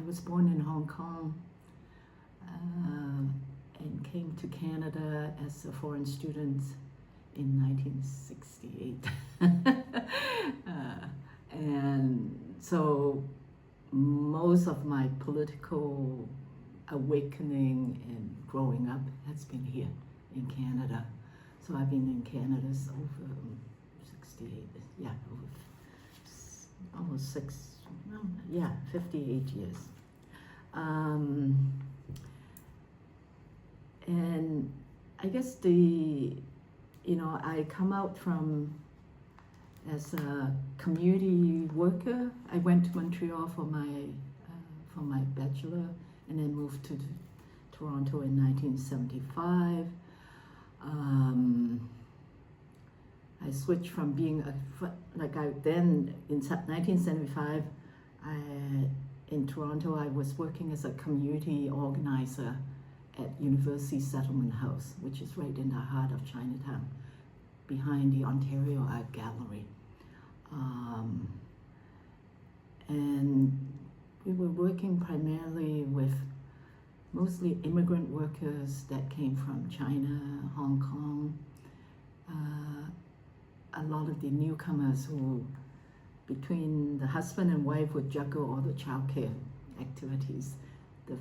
I was born in Hong Kong and came to Canada as a foreign student in 1968. And so most of my political awakening and growing up has been here in Canada. So I've been in Canada over 68, over almost 58 years. And I guess I come out from as a community worker. I went to Montreal for my bachelor, and then moved to Toronto in 1975. I switched from being then in 1975, in Toronto, I was working as a community organizer at University Settlement House, which is right in the heart of Chinatown, behind the Ontario Art Gallery. And we were working primarily with mostly immigrant workers that came from China, Hong Kong, a lot of the newcomers who, between the husband and wife, would juggle all the childcare activities. The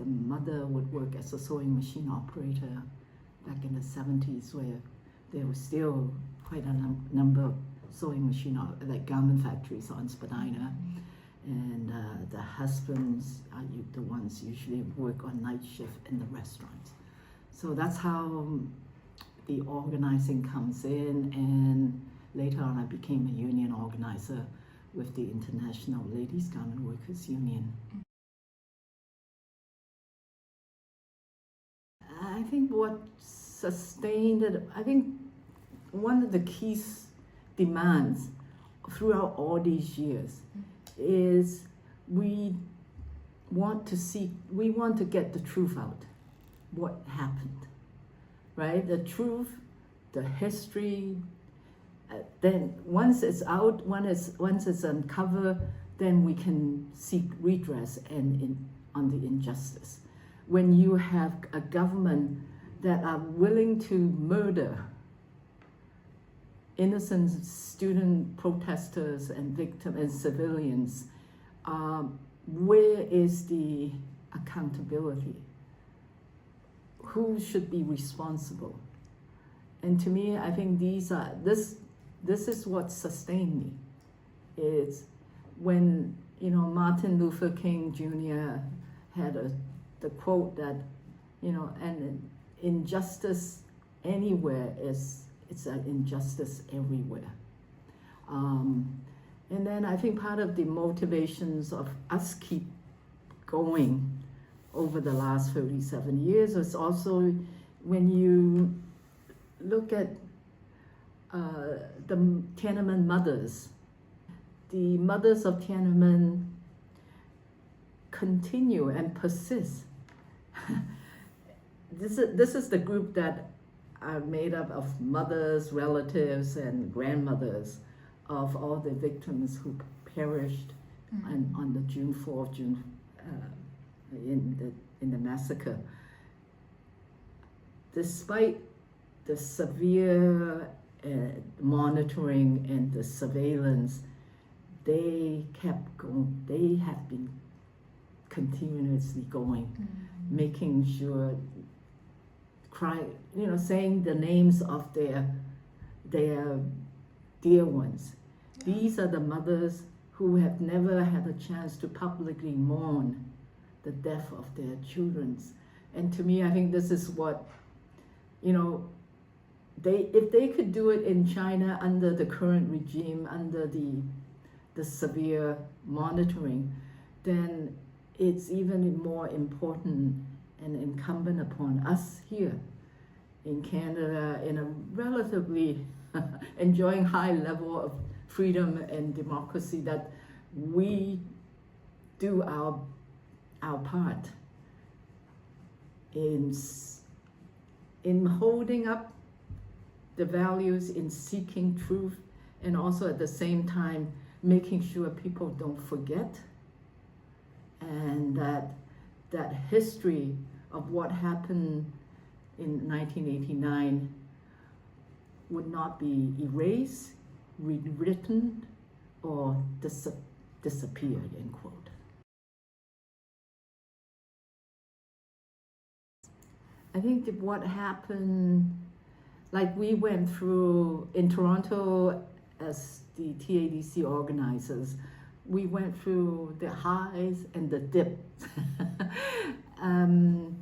mother would work as a sewing machine operator back in the 70s, where there was still quite a number of sewing machine, like garment factories on Spadina. And the husbands are the ones usually work on night shift in the restaurants. So that's how the organizing comes in, and later on I became a union organizer with the International Ladies Garment Workers Union. I think what sustained it, I think one of the key demands throughout all these years is we want to get the truth out, what happened, right? The truth, the history. Then once it's out, once it's uncovered, then we can seek redress on the injustice. When you have a government that are willing to murder innocent student protesters and victims and civilians, where is the accountability? Who should be responsible? And to me, I think this is what sustained me. It's when Martin Luther King Jr. had the quote that and injustice anywhere it's an injustice everywhere. And then I think part of the motivations of us keep going over the last 37 years is also when you look at the Tiananmen mothers. The mothers of Tiananmen continue and persist. This is the group that are made up of mothers, relatives, and grandmothers of all the victims who perished on the June 4th, in the massacre. Despite the severe monitoring and the surveillance, they kept going. They have been continuously going, making sure, saying the names of their dear ones. Yeah. These are the mothers who have never had a chance to publicly mourn the death of their children. And to me, I think this is what, if they could do it in China under the current regime, under the severe monitoring, then it's even more important and incumbent upon us here in Canada, in a relatively enjoying high level of freedom and democracy, that we do our part in holding up the values, in seeking truth, and also at the same time making sure people don't forget and that history of what happened in 1989 would not be erased, rewritten, or disappeared, end quote. I think that what happened, like we went through in Toronto as the TADC organizers, we went through the highs and the dips. And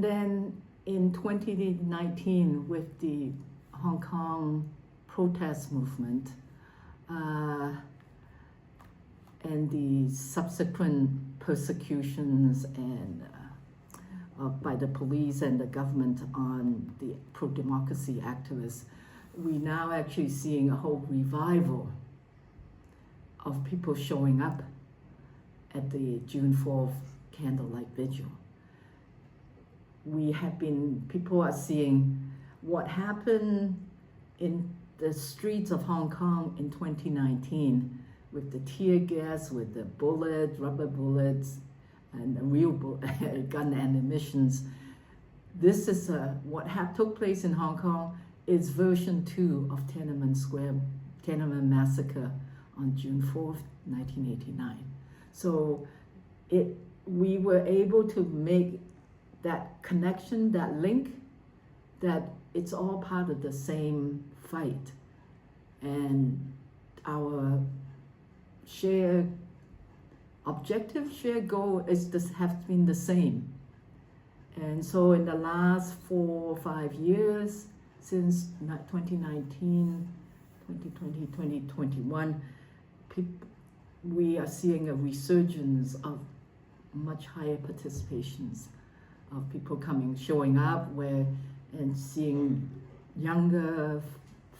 then in 2019, with the Hong Kong protest movement and the subsequent persecutions and by the police and the government on the pro-democracy activists, we now actually seeing a whole revival of people showing up at the June 4th candlelight vigil. People are seeing what happened in the streets of Hong Kong in 2019 with the tear gas, with the bullets, rubber bullets, and the real gun ammunitions. This is what took place in Hong Kong is version 2 of Tiananmen Massacre on June 4th, 1989. So we were able to make that connection, that link, that it's all part of the same fight. And our shared objective, shared goal has been the same. And so in the last 4 or 5 years, since 2019, 2020, 2021, we are seeing a resurgence of much higher participations of people showing up and seeing younger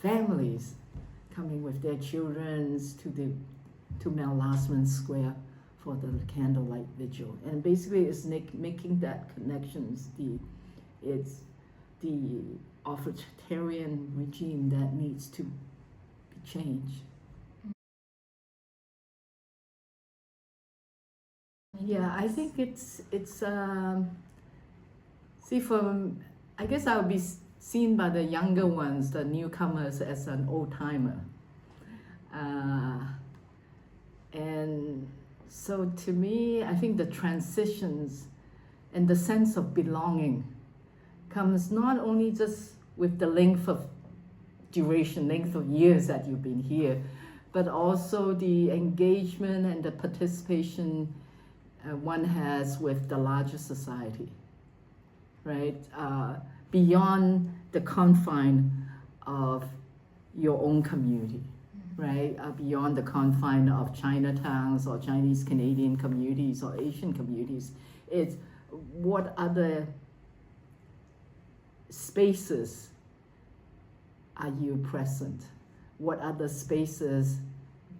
families coming with their children to Tiananmen Square for the candlelight vigil. And basically it's making that connections. It's the authoritarian regime that needs to be changed. Yeah, I think it's I guess I'll be seen by the younger ones, the newcomers, as an old timer. And so to me, I think the transitions and the sense of belonging comes not only just with the length of duration, length of years that you've been here, but also the engagement and the participation one has with the larger society, right? Beyond the confine of your own community, right? Beyond the confine of Chinatowns or Chinese Canadian communities or Asian communities. It's what other spaces are you present? What other spaces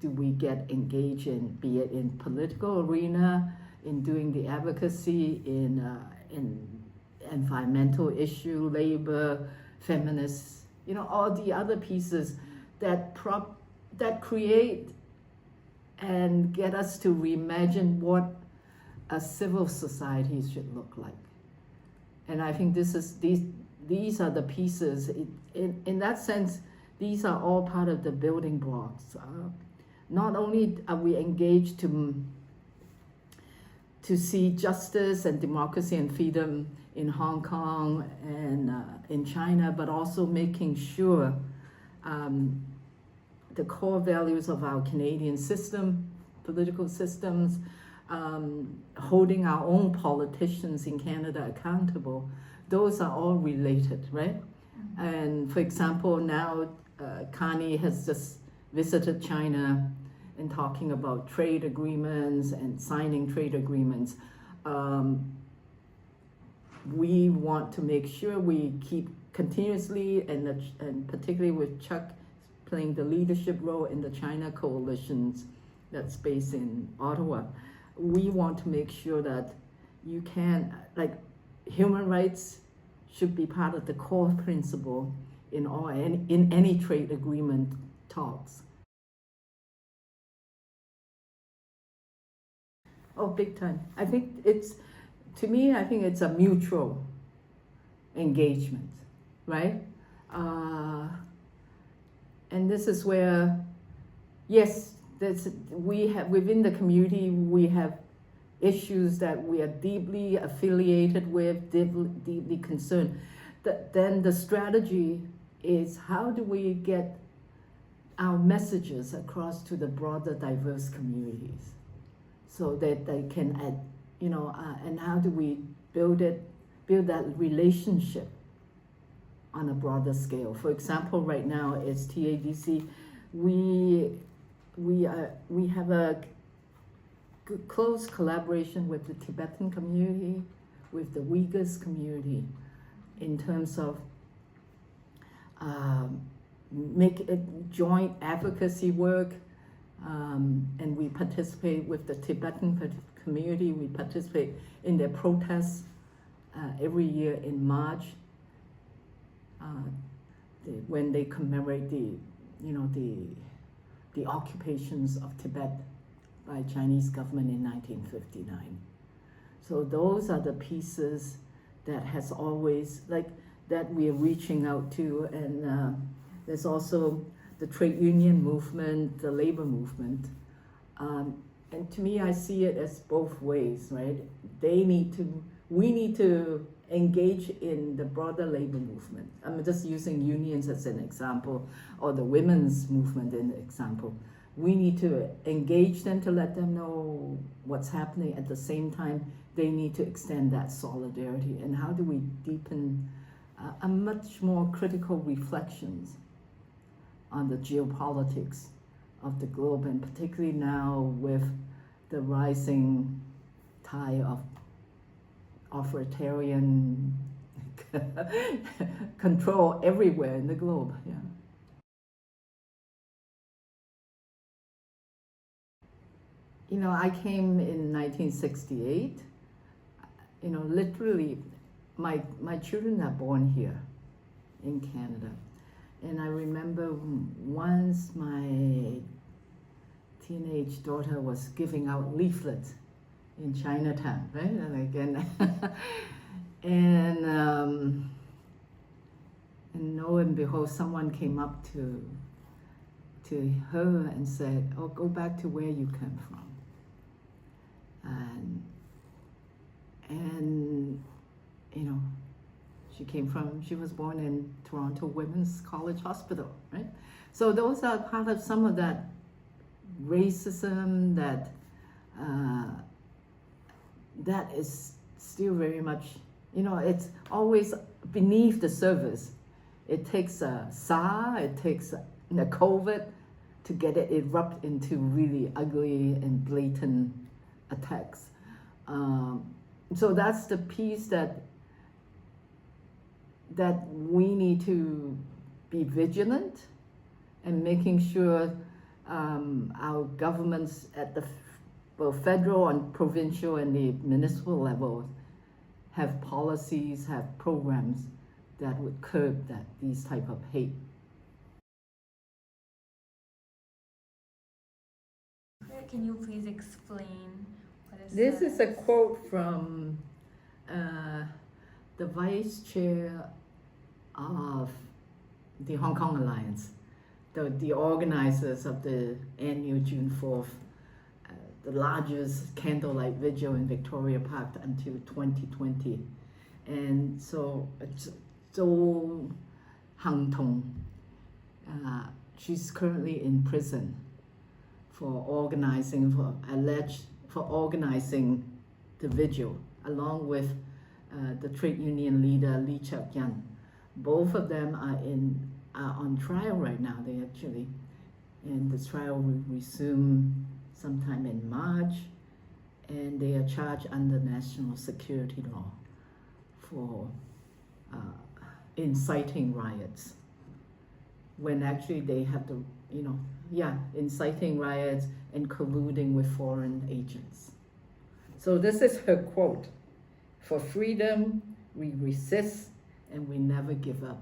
do we get engaged in, be it in political arena, in doing the advocacy, in environmental issue, labor, feminists, all the other pieces that create and get us to reimagine what a civil society should look like. And I think these are the pieces. In that sense, these are all part of the building blocks. Not only are we engaged to see justice and democracy and freedom in Hong Kong and in China, but also making sure the core values of our Canadian system, political systems, holding our own politicians in Canada accountable, those are all related, right? And for example, now Connie has just visited China and talking about trade agreements and signing trade agreements. We want to make sure we keep continuously, and particularly with Chuck playing the leadership role in the China coalitions that's based in Ottawa, we want to make sure that you can, human rights should be part of the core principle in any trade agreement talks. Oh, big time. I think to me, I think it's a mutual engagement, right? And this is where, yes, we have within the community, we have issues that we are deeply affiliated with, deeply concerned. Then the strategy is, how do we get our messages across to the broader diverse communities so that they can add, and how do we build that relationship on a broader scale? For example, right now as TADC, we have a close collaboration with the Tibetan community, with the Uyghurs community, in terms of make it joint advocacy work, and we participate with the Tibetan community. We participate in their protests every year in March, when they commemorate the occupations of Tibet by Chinese government in 1959. So those are the pieces that has always, that we are reaching out to, and there's also the trade union movement, the labor movement. And to me, I see it as both ways, right? We need to engage in the broader labor movement. I'm just using unions as an example, or the women's movement as an example. We need to engage them to let them know what's happening. At the same time, they need to extend that solidarity. And how do we deepen a much more critical reflections on the geopolitics of the globe, and particularly now with the rising tide of authoritarian control everywhere in the globe. Yeah. I came in 1968. Literally, my children are born here in Canada. And I remember once my teenage daughter was giving out leaflets in Chinatown, right? And again, and lo and behold, someone came up to her and said, "Oh, go back to where you came from." And she was born in Toronto Women's College Hospital, right? So those are part of some of that racism that is still very much, it's always beneath the surface. It takes a SARS, it takes a COVID to get it erupt into really ugly and blatant attacks. So that's the piece that we need to be vigilant, and making sure our governments at the both federal and provincial and the municipal level have policies, have programs that would curb these type of hate. Can you please explain what is This is a quote from the vice chair of the Hong Kong Alliance, the organizers of the annual June 4th, the largest candlelight vigil in Victoria Park until 2020. And so Zhou Hangtong, she's currently in prison for organizing the vigil, along with the trade union leader Lee Cheuk-yan. Both of them are on trial right now. And the trial will resume sometime in March, and they are charged under national security law for inciting riots, when actually they have to, inciting riots and colluding with foreign agents. So this is her quote: "For freedom, we resist and we never give up."